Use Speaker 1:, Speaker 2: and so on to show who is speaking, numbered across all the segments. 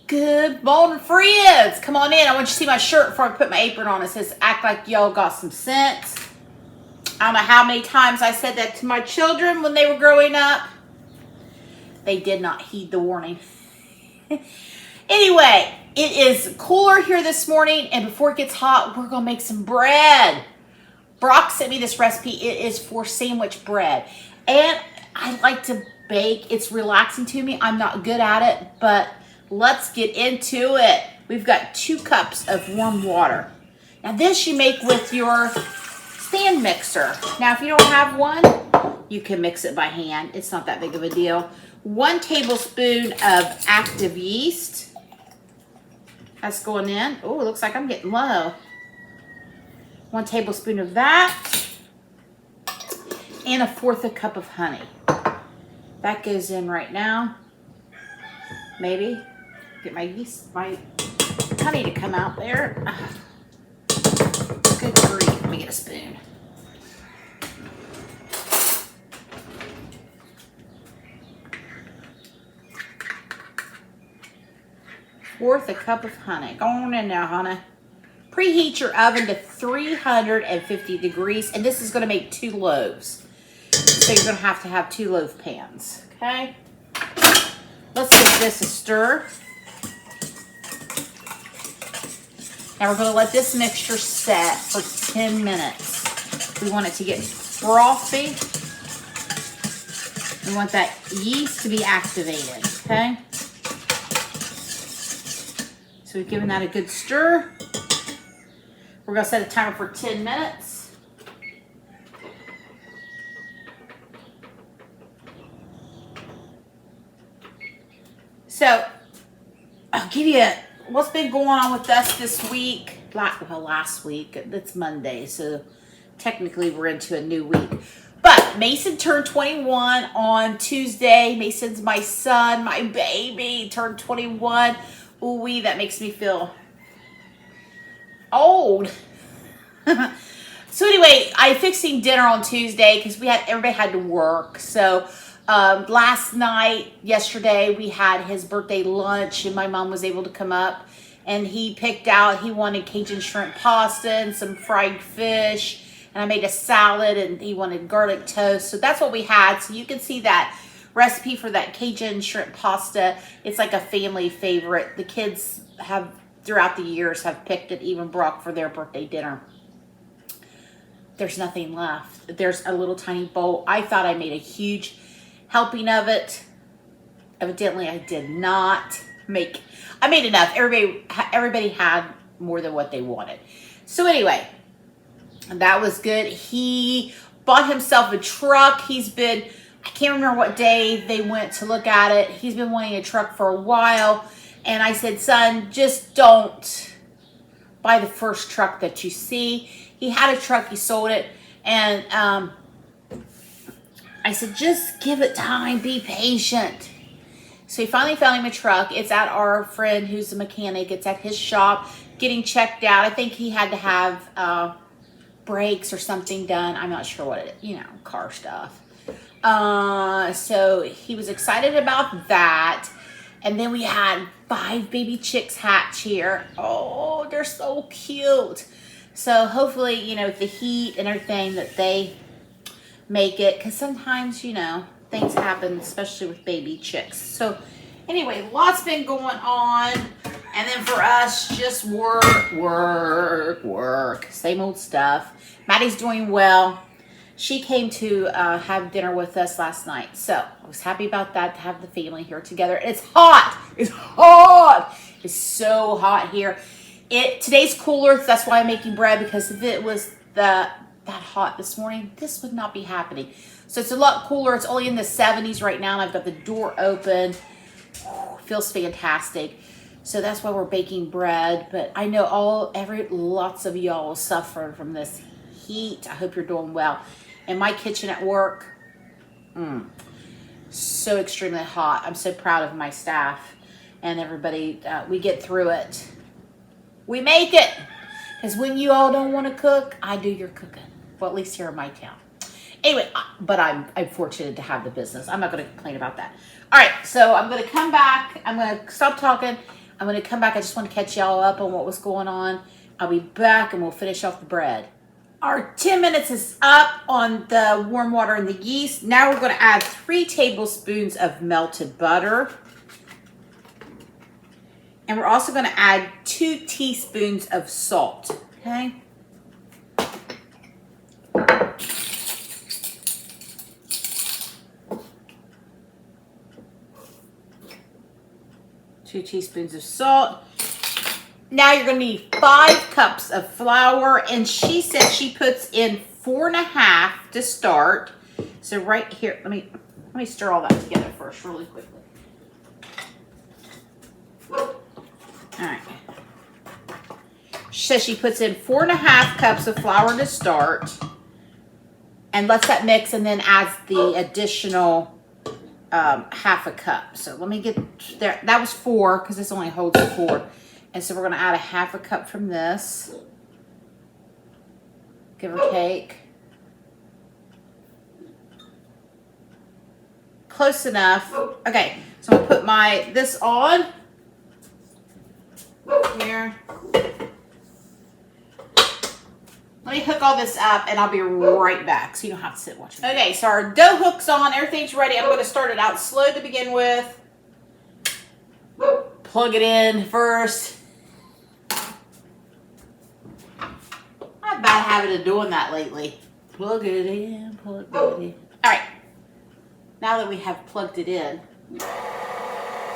Speaker 1: Good morning, friends. Come on in. I want you to see my shirt before I put my apron on. It says, act like y'all got some sense. I don't know how many times I said that to my children when they were growing up. They did not heed the warning. Anyway, it is cooler here this morning, and before it gets hot, we're going to make some bread. Brock sent me this recipe. It is for sandwich bread. And I like to bake. It's relaxing to me. I'm not good at it, but let's get into it. We've got 2 cups of warm water. Now this you make with your stand mixer. Now if you don't have one, you can mix it by hand. It's not that big of a deal. 1 tablespoon of active yeast. That's going in. Oh, it looks like I'm getting low. 1 tablespoon of that. And 1/4 cup of honey. That goes in right now. Maybe. Get my yeast, my honey to come out there. Good grief. Let me get a spoon. Worth a cup of honey. Go on in now, honey. Preheat your oven to 350 degrees, and this is going to make 2 loaves. So you're going to have 2 loaf pans, okay? Let's give this a stir. Now we're going to let this mixture set for 10 minutes. We want it to get frothy. We want that yeast to be activated, okay? So we've given that a good stir. We're going to set a timer for 10 minutes. So I'll give you what's been going on with us this week. Well, last week. It's Monday, so technically we're into a new week. But Mason turned 21 on Tuesday. Mason's my son, my baby, turned 21. Ooh-wee, that makes me feel old. So anyway, I fixing dinner on Tuesday because everybody had to work. So last night, yesterday, we had his birthday lunch, and my mom was able to come up, and he picked out, he wanted Cajun shrimp pasta and some fried fish, and I made a salad, and he wanted garlic toast. So that's what we had. So you can see that recipe for that Cajun shrimp pasta. It's like a family favorite. The kids have, throughout the years, have picked it, even Brock, for their birthday dinner. There's nothing left. There's a little tiny bowl. I thought I made a huge helping of it. Evidently, I did not make. I made enough. Everybody had more than what they wanted. So anyway, that was good. He bought himself a truck. I can't remember what day they went to look at it. He's been wanting a truck for a while. And I said, son, just don't buy the first truck that you see. He had a truck. He sold it. And I said, just give it time. Be patient. So he finally found him a truck. It's at our friend who's a mechanic. It's at his shop getting checked out. I think he had to have brakes or something done. I'm not sure what it is. Car stuff. So he was excited about that. And then we had 5 baby chicks hatch here. Oh, they're so cute. So hopefully, with the heat and everything, that they make it. Because sometimes, things happen, especially with baby chicks. So anyway, lots been going on. And then for us, just work. Same old stuff. Maddie's doing well. She came to have dinner with us last night. So I was happy about that, to have the family here together. It's hot. It's hot. It's so hot here. Today's cooler. So that's why I'm making bread, because if it was that hot this morning, this would not be happening. So it's a lot cooler. It's only in the 70s right now, and I've got the door open. Feels fantastic. So that's why we're baking bread. But I know lots of y'all suffer from this heat. I hope you're doing well. And my kitchen at work, so extremely hot. I'm so proud of my staff and everybody. We get through it. We make it. Because when you all don't want to cook, I do your cooking. Well, at least here in my town. Anyway, but I'm fortunate to have the business. I'm not going to complain about that. All right, so I'm going to come back. I'm going to stop talking. I'm going to come back. I just want to catch y'all up on what was going on. I'll be back and we'll finish off the bread. Our 10 minutes is up on the warm water and the yeast. Now we're going to add 3 tablespoons of melted butter. And we're also going to add 2 teaspoons of salt, okay? Two teaspoons of salt. Now you're going to need 5 cups of flour, and she said she puts in 4.5 to start. So right here, let me stir all that together first, really quickly. All right. She says she puts in 4.5 cups of flour to start, and lets that mix, and then adds the additional 1/2 cup. So let me get there. That was 4 because this only holds 4. And so we're going to add 1/2 cup from this, give or take. Close enough. Okay, so I'm going to put this on here. Let me hook all this up and I'll be right back so you don't have to sit watching. Okay, so our dough hook's on. Everything's ready. I'm going to start it out slow to begin with. Plug it in first. I have a bad habit of doing that lately. Plug it in, plug it in. All right. Now that we have plugged it in,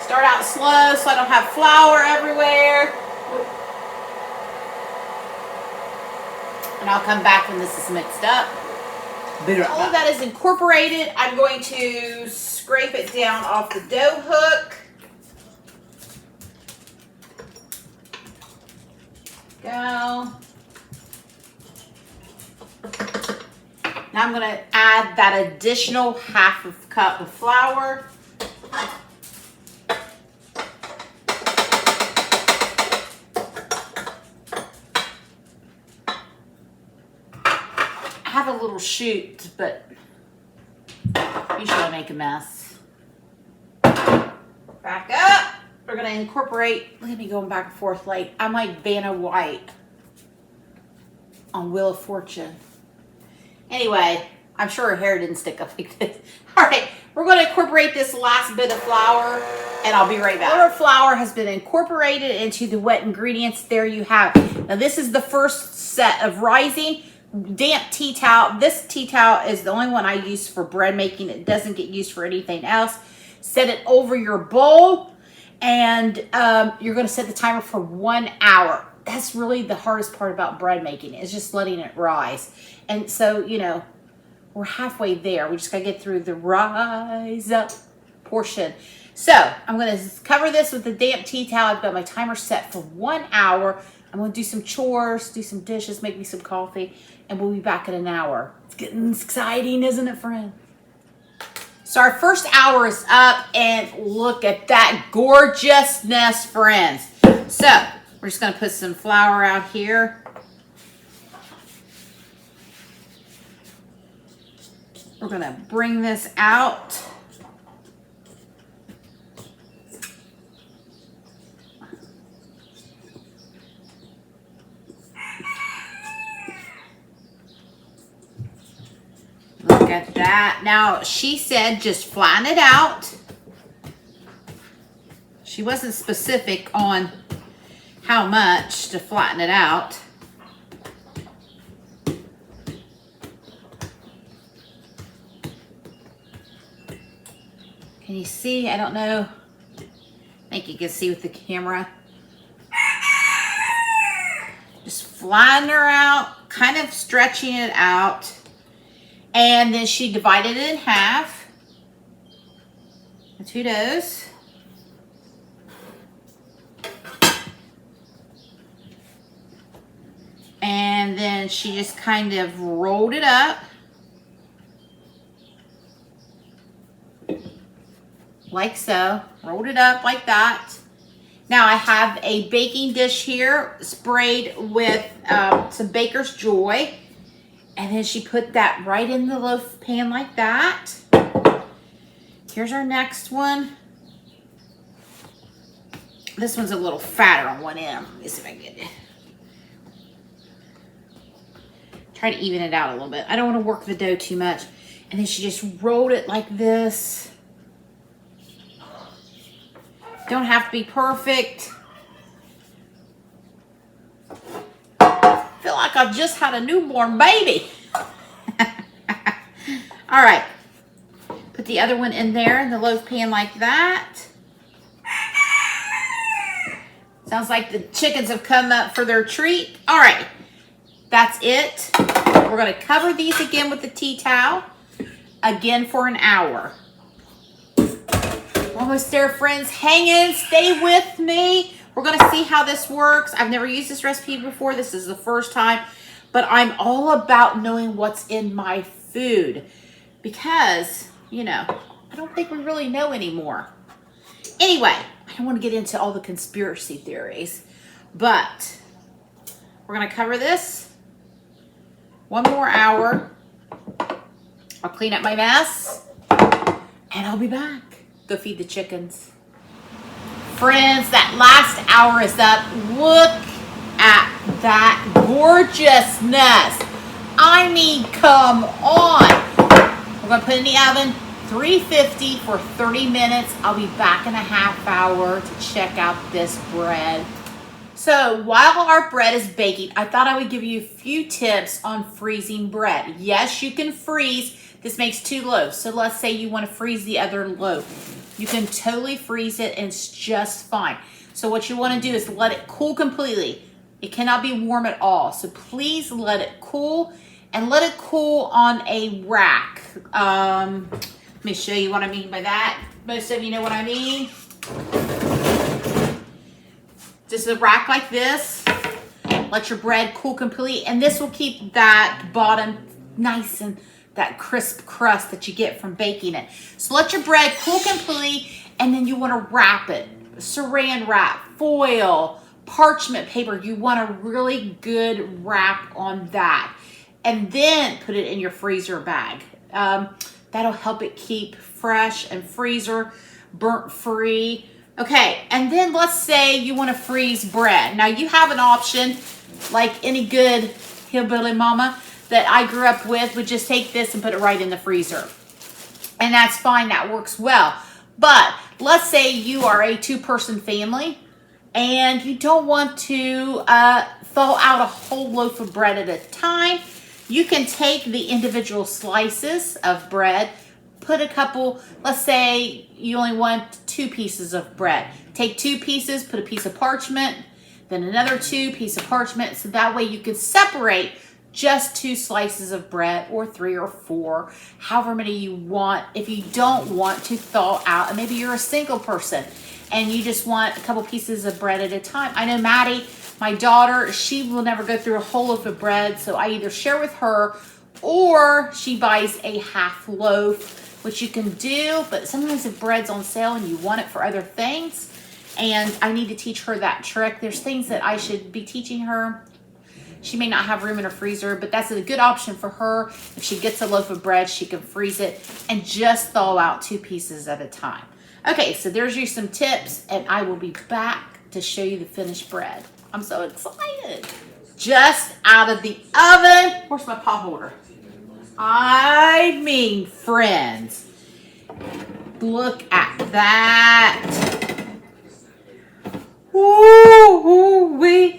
Speaker 1: start out slow so I don't have flour everywhere. And I'll come back when this is mixed up. All of that is incorporated. I'm going to scrape it down off the dough hook. Go. Now I'm going to add that additional 1/2 cup of flour. I have a little chute, but usually I make a mess. Back up. We're going to incorporate, look at me going back and forth like I'm like Vanna White on Wheel of Fortune. Anyway, I'm sure her hair didn't stick up like this. All right, we're going to incorporate this last bit of flour, and I'll be right back. Our flour has been incorporated into the wet ingredients. There you have it. Now, this is the first set of rising. Damp tea towel. This tea towel is the only one I use for bread making. It doesn't get used for anything else. Set it over your bowl, and you're going to set the timer for 1 hour. That's really the hardest part about bread making, is just letting it rise. And so, you know, we're halfway there. We just got to get through the rise up portion. So I'm going to cover this with the damp tea towel. I've got my timer set for 1 hour. I'm going to do some chores, do some dishes, make me some coffee, and we'll be back in an hour. It's getting exciting, isn't it, friend? So our first hour is up, and look at that gorgeousness, friends. So we're just going to put some flour out here. We're going to bring this out. Look at that. Now, she said just flatten it out. She wasn't specific on how much to flatten it out. Can you see? I don't know. I think you can see with the camera. Just flatten her out, kind of stretching it out. And then she divided it in half. The 2 doughs. And then she just kind of rolled it up. Like so. Rolled it up like that. Now I have a baking dish here sprayed with some Baker's Joy. And then she put that right in the loaf pan like that. Here's our next one. This one's a little fatter on one end. Let me see if I can get it. Try to even it out a little bit. I don't want to work the dough too much. And then she just rolled it like this. Don't have to be perfect. I feel like I've just had a newborn baby. All right. Put the other one in there in the loaf pan like that. Sounds like the chickens have come up for their treat. All right. That's it. We're going to cover these again with the tea towel. Again for an hour. Almost there, friends. Hang in. Stay with me. We're going to see how this works. I've never used this recipe before. This is the first time. But I'm all about knowing what's in my food. Because, you know, I don't think we really know anymore. Anyway, I don't want to get into all the conspiracy theories. But we're going to cover this. One more hour. I'll clean up my mess. And I'll be back. Go feed the chickens. Friends, that last hour is up. Look at that gorgeousness. I mean, come on. We're going to put it in the oven, 350 for 30 minutes. I'll be back in a half hour to check out this bread. So while our bread is baking, I thought I would give you a few tips on freezing bread. Yes, you can freeze. This makes 2 loaves. So let's say you want to freeze the other loaf. You can totally freeze it and it's just fine. So what you want to do is let it cool completely. It cannot be warm at all. So please let it cool and let it cool on a rack. Let me show you what I mean by that. Most of you know what I mean. Just a rack like this. Let your bread cool completely. And this will keep that bottom nice and that crisp crust that you get from baking it. So let your bread cool completely, and then you want to wrap it. Saran wrap, foil, parchment paper. You want a really good wrap on that. And then put it in your freezer bag. That'll help it keep fresh and freezer burnt free. Okay, and then let's say you want to freeze bread. Now you have an option, like any good hillbilly mama that I grew up with would just take this and put it right in the freezer. And that's fine, that works well. But let's say you are a 2-person family and you don't want to thaw out a whole loaf of bread at a time. You can take the individual slices of bread, put a couple, let's say you only want 2 pieces of bread. Take 2 pieces, put a piece of parchment, then another 2 piece of parchment. So that way you can separate just 2 slices of bread, or 3 or 4, however many you want. If you don't want to thaw out, and maybe you're a single person and you just want a couple pieces of bread at a time. I know Maddie, my daughter, she will never go through a whole loaf of bread, so I either share with her or she buys a half loaf, which you can do, but sometimes if bread's on sale and you want it for other things, and I need to teach her that trick. There's things that I should be teaching her. She may not have room in her freezer, but that's a good option for her. If she gets a loaf of bread, she can freeze it and just thaw out 2 pieces at a time. Okay, so there's you some tips, and I will be back to show you the finished bread. I'm so excited. Just out of the oven. Where's my pot holder? I mean, friends, look at that. Woo-wee.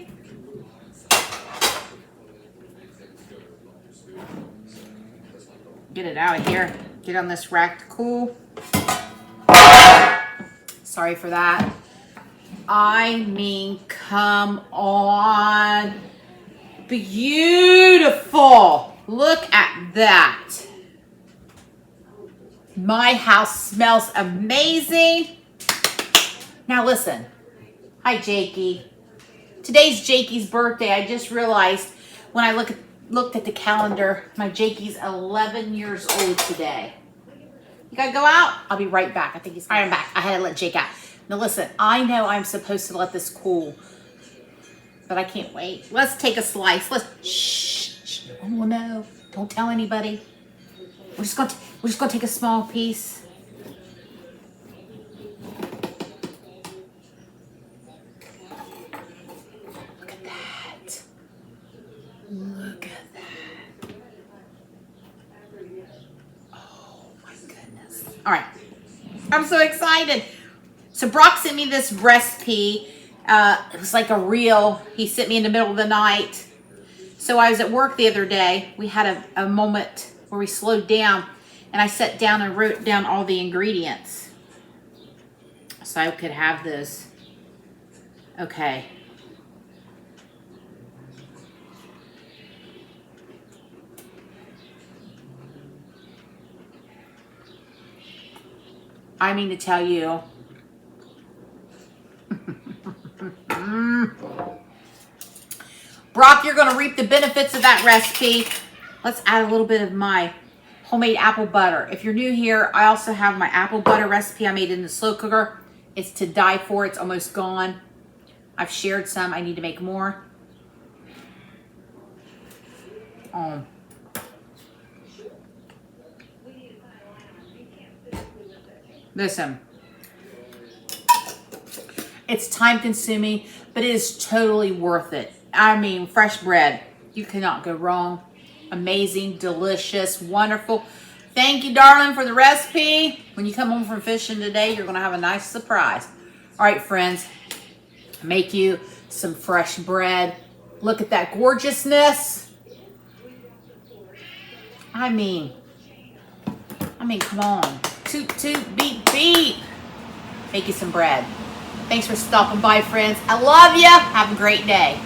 Speaker 1: Get it out of here. Get on this rack to cool. Sorry for that. I mean, come on. Beautiful. Look at that. My house smells amazing. Now listen. Hi, Jakey. Today's Jakey's birthday. I just realized when I looked at the calendar, my Jakey's 11 years old today. You gotta go out? I'll be right back. I think he's right back. I had to let Jake out. Now listen, I know I'm supposed to let this cool, but I can't wait. Let's take a slice. Shh. Oh no, don't tell anybody. We're just gonna take a small piece. All right. I'm so excited. So Brock sent me this recipe. It was like a reel. He sent me in the middle of the night. So I was at work the other day. We had a moment where we slowed down, and I sat down and wrote down all the ingredients so I could have this. Okay. I mean to tell you, Brock, you're going to reap the benefits of that recipe. Let's add a little bit of my homemade apple butter. If you're new here, I also have my apple butter recipe I made in the slow cooker. It's to die for. It's almost gone. I've shared some. I need to make more. Listen, it's time consuming, but it is totally worth it. I mean, fresh bread, you cannot go wrong. Amazing, delicious, wonderful. Thank you, darling, for the recipe. When you come home from fishing today, you're going to have a nice surprise. All right, friends, make you some fresh bread. Look at that gorgeousness. I mean, come on. Toot, toot, beep, beep. Make you some bread. Thanks for stopping by, friends. I love you. Have a great day.